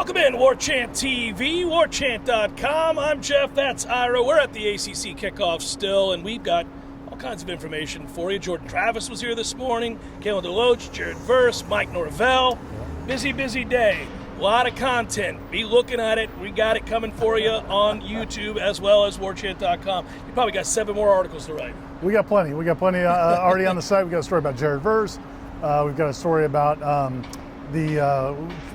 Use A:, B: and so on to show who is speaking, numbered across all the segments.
A: Welcome in, Warchant TV, warchant.com. I'm Jeff, that's Ira. We're at the ACC Kickoff still, and we've got all kinds of information for you. Jordan Travis was here this morning, Kalen DeLoach, Jared Verse, Mike Norvell. Busy day. A lot of content. Be looking at it. We got it coming for you on YouTube as well as warchant.com. You probably got 7 more articles to write.
B: We got plenty. Already on the site. We got a story about Jared Verse. We've got a story about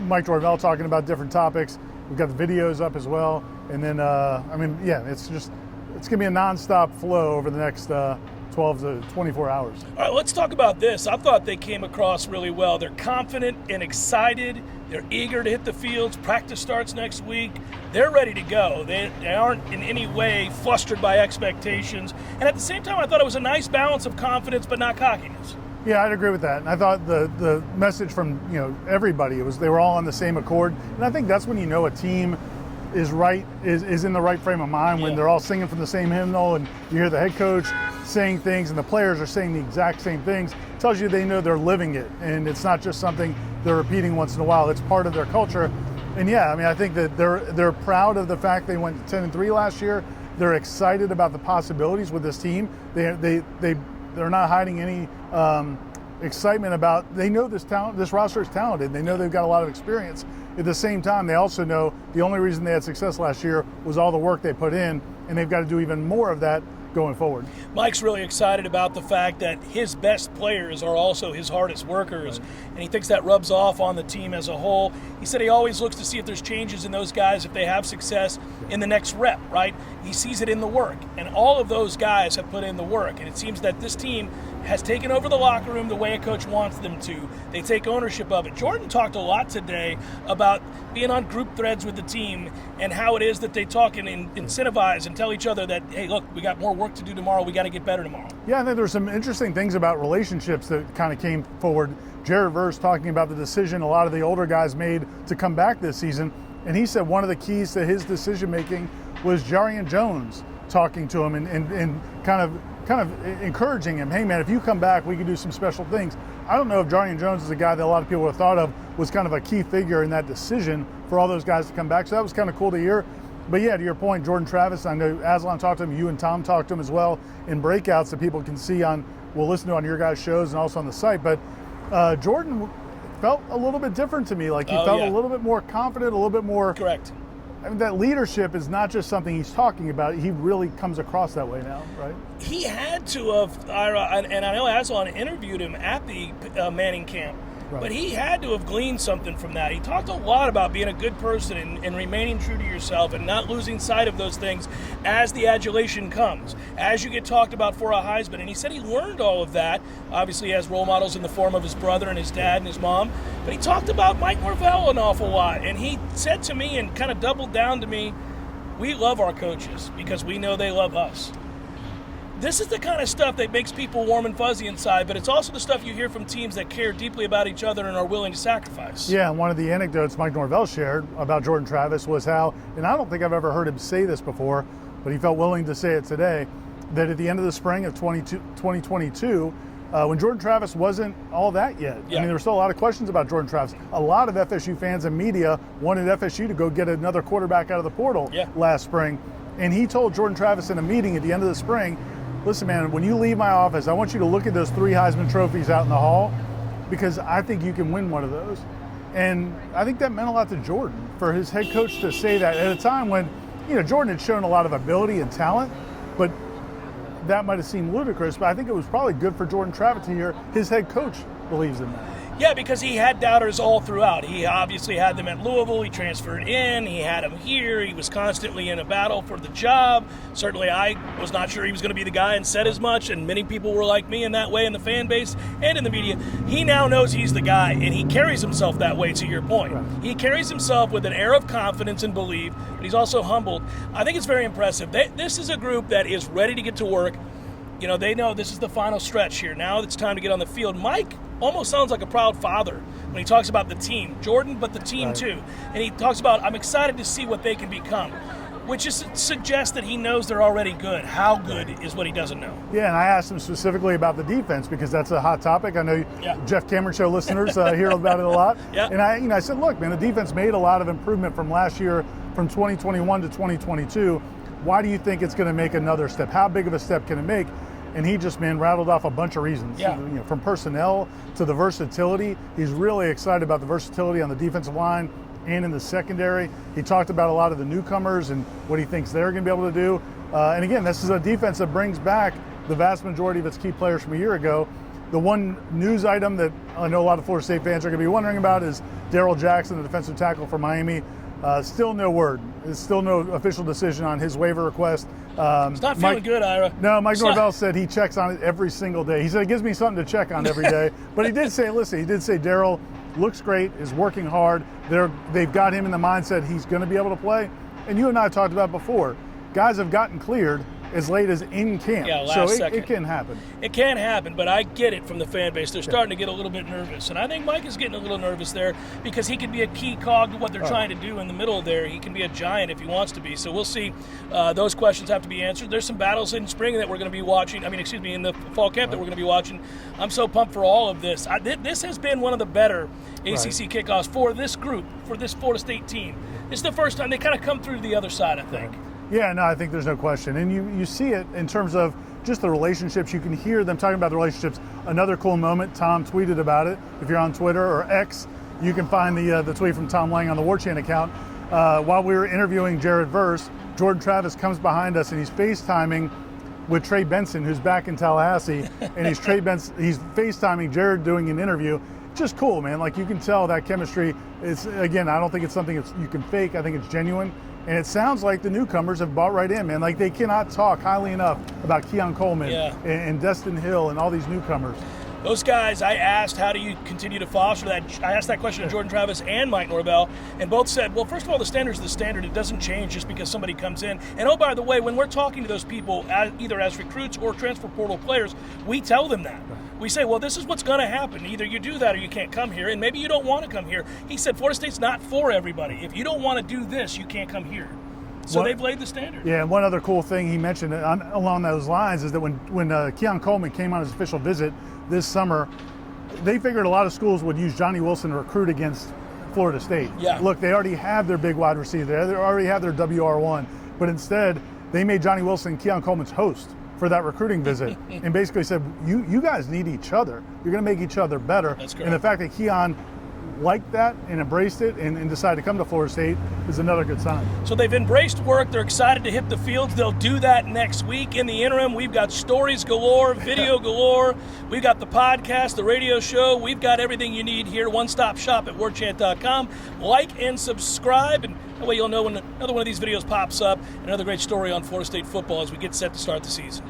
B: Mike Norvell talking about different topics. We've got the videos up as well. And then, it's going to be a nonstop flow over the next 12 to 24 hours.
A: All right, let's talk about this. I thought they came across really well. They're confident and excited. They're eager to hit the fields. Practice starts next week. They're ready to go. They aren't in any way flustered by expectations. And at the same time, I thought it was a nice balance of confidence but not cockiness.
B: Yeah, I'd agree with that. And I thought the message from everybody, they were all on the same accord. And I think that's when you know a team is in the right frame of mind, when they're all singing from the same hymnal and you hear the head coach saying things and the players are saying the exact same things. It tells you they know they're living it, and it's not just something they're repeating once in a while. It's part of their culture. And I think that they're proud of the fact they went 10-3 last year. They're excited about the possibilities with this team. They're not hiding any excitement about. They know this roster is talented. They know they've got a lot of experience. At the same time, they also know the only reason they had success last year was all the work they put in, and they've got to do even more of that going forward.
A: Mike's really excited about the fact that his best players are also his hardest workers, and he thinks that rubs off on the team as a whole. He said he always looks to see if there's changes in those guys if they have success in the next rep, right? He sees it in the work, and all of those guys have put in the work, and it seems that this team has taken over the locker room the way a coach wants them to. They take ownership of it. Jordan talked a lot today about being on group threads with the team and how it is that they talk and incentivize and tell each other that, hey, look, we got more work to do tomorrow. We got to get better tomorrow.
B: Yeah, I think there's some interesting things about relationships that kind of came forward. Jared Verse talking about the decision a lot of the older guys made to come back this season. And he said one of the keys to his decision-making was Jarian Jones talking to him and kind of encouraging him, hey man, if you come back, we can do some special things. I don't know if Jarian Jones is a guy that a lot of people have thought of was kind of a key figure in that decision for all those guys to come back. So that was kind of cool to hear. But yeah, to your point, Jordan Travis, I know Aslan talked to him, you and Tom talked to him as well in breakouts that people can see we'll listen to on your guys' shows and also on the site. But Jordan felt a little bit different to me. Like he felt a little bit more confident, a little bit more.
A: Correct.
B: I mean, that leadership is not just something he's talking about. He really comes across that way now, right?
A: He had to have, Ira, and I know Aslan interviewed him at the Manning camp, but he had to have gleaned something from that. He talked a lot about being a good person and remaining true to yourself and not losing sight of those things as the adulation comes, as you get talked about for a Heisman. And he said he learned all of that. Obviously, he has role models in the form of his brother and his dad and his mom. But he talked about Mike Norvell an awful lot. And he said to me and kind of doubled down to me, we love our coaches because we know they love us. This is the kind of stuff that makes people warm and fuzzy inside, but it's also the stuff you hear from teams that care deeply about each other and are willing to sacrifice.
B: Yeah, and one of the anecdotes Mike Norvell shared about Jordan Travis was how, and I don't think I've ever heard him say this before, but he felt willing to say it today, that at the end of the spring of 2022, when Jordan Travis wasn't all that yet. I mean, there were still a lot of questions about Jordan Travis. A lot of FSU fans and media wanted FSU to go get another quarterback out of the portal last spring. And he told Jordan Travis in a meeting at the end of the spring, listen, man, when you leave my office, I want you to look at those 3 Heisman trophies out in the hall because I think you can win one of those. And I think that meant a lot to Jordan for his head coach to say that at a time when, Jordan had shown a lot of ability and talent, but that might have seemed ludicrous, but I think it was probably good for Jordan Travis to hear his head coach believes in that.
A: Yeah, because he had doubters all throughout. He obviously had them at Louisville. He transferred in. He had them here. He was constantly in a battle for the job. Certainly, I was not sure he was going to be the guy and said as much, and many people were like me in that way in the fan base and in the media. He now knows he's the guy, and he carries himself that way, to your point. Right. He carries himself with an air of confidence and belief, but he's also humbled. I think it's very impressive. This is a group that is ready to get to work. They know this is the final stretch here. Now it's time to get on the field. Mike almost sounds like a proud father when he talks about the team. Jordan, but the team too. And he talks about, I'm excited to see what they can become. which suggests that he knows they're already good. How good is what he doesn't know.
B: Yeah, and I asked him specifically about the defense because that's a hot topic. I know Jeff Cameron Show listeners hear about it a lot.
A: Yeah.
B: And I said, look, man, the defense made a lot of improvement from last year, from 2021 to 2022. Why do you think it's going to make another step? How big of a step can it make? And he just, rattled off a bunch of reasons.
A: Yeah.
B: From personnel to the versatility. He's really excited about the versatility on the defensive line and in the secondary. He talked about a lot of the newcomers and what he thinks they're going to be able to do. And again, this is a defense that brings back the vast majority of its key players from a year ago. The one news item that I know a lot of Florida State fans are going to be wondering about is Darrell Jackson, the defensive tackle for Miami. Still no word. There's still no official decision on his waiver request.
A: It's not feeling good, Ira.
B: No, Mike Norvell said he checks on it every single day. He said it gives me something to check on every day. But he did say, Darrell looks great, is working hard. They've got him in the mindset he's going to be able to play. And you and I talked about before, guys have gotten cleared as late as in camp.
A: Yeah, last second.
B: It can happen.
A: It can happen, but I get it from the fan base. They're starting to get a little bit nervous. And I think Mike is getting a little nervous there because he could be a key cog to what they're trying to do in the middle there. He can be a giant if he wants to be. So we'll see. Those questions have to be answered. There's some battles in spring that we're going to be watching. In the fall camp that we're going to be watching. I'm so pumped for all of this. This has been one of the better ACC kickoffs for this group, for this Florida State team. It's the first time they kind of come through to the other side, I think.
B: Yeah, no, I think there's no question. And you see it in terms of just the relationships. You can hear them talking about the relationships. Another cool moment, Tom tweeted about it. If you're on Twitter or X, you can find the tweet from Tom Lang on the Warchant account. While we were interviewing Jared Verse, Jordan Travis comes behind us and he's FaceTiming with Trey Benson, who's back in Tallahassee. And he's FaceTiming Jared doing an interview. Just cool, man. Like, you can tell that chemistry is, again, I don't think it's something you can fake. I think it's genuine. And it sounds like the newcomers have bought right in, man. Like, they cannot talk highly enough about Keon Coleman and Destin Hill and all these newcomers.
A: Those guys, I asked, how do you continue to foster that? I asked that question to Jordan Travis and Mike Norvell, and both said, well, first of all, the standard's the standard. It doesn't change just because somebody comes in. And oh, by the way, when we're talking to those people, either as recruits or transfer portal players, we tell them that. We say, well, this is what's going to happen. Either you do that or you can't come here, and maybe you don't want to come here. He said, Florida State's not for everybody. If you don't want to do this, you can't come here. So they've laid the standard. Yeah, and one other cool thing he mentioned along those lines is that when Keon Coleman came on his official visit this summer, they figured a lot of schools would use Johnny Wilson to recruit against Florida State. Yeah.
B: Look, they already have their big wide receiver. They already have their WR1. But instead, they made Johnny Wilson Keon Coleman's host for that recruiting visit and basically said, you guys need each other. You're going to make each other better.
A: That's correct.
B: And the fact that Keon liked that and embraced it and decided to come to Florida State is another good sign.
A: So they've embraced work. They're excited to hit the fields. They'll do that next week. In the interim, we've got stories galore, video galore. We've got the podcast, the radio show. We've got everything you need here. One-stop shop at warchant.com. Like and subscribe, and that way you'll know when another one of these videos pops up. Another great story on Florida State football as we get set to start the season.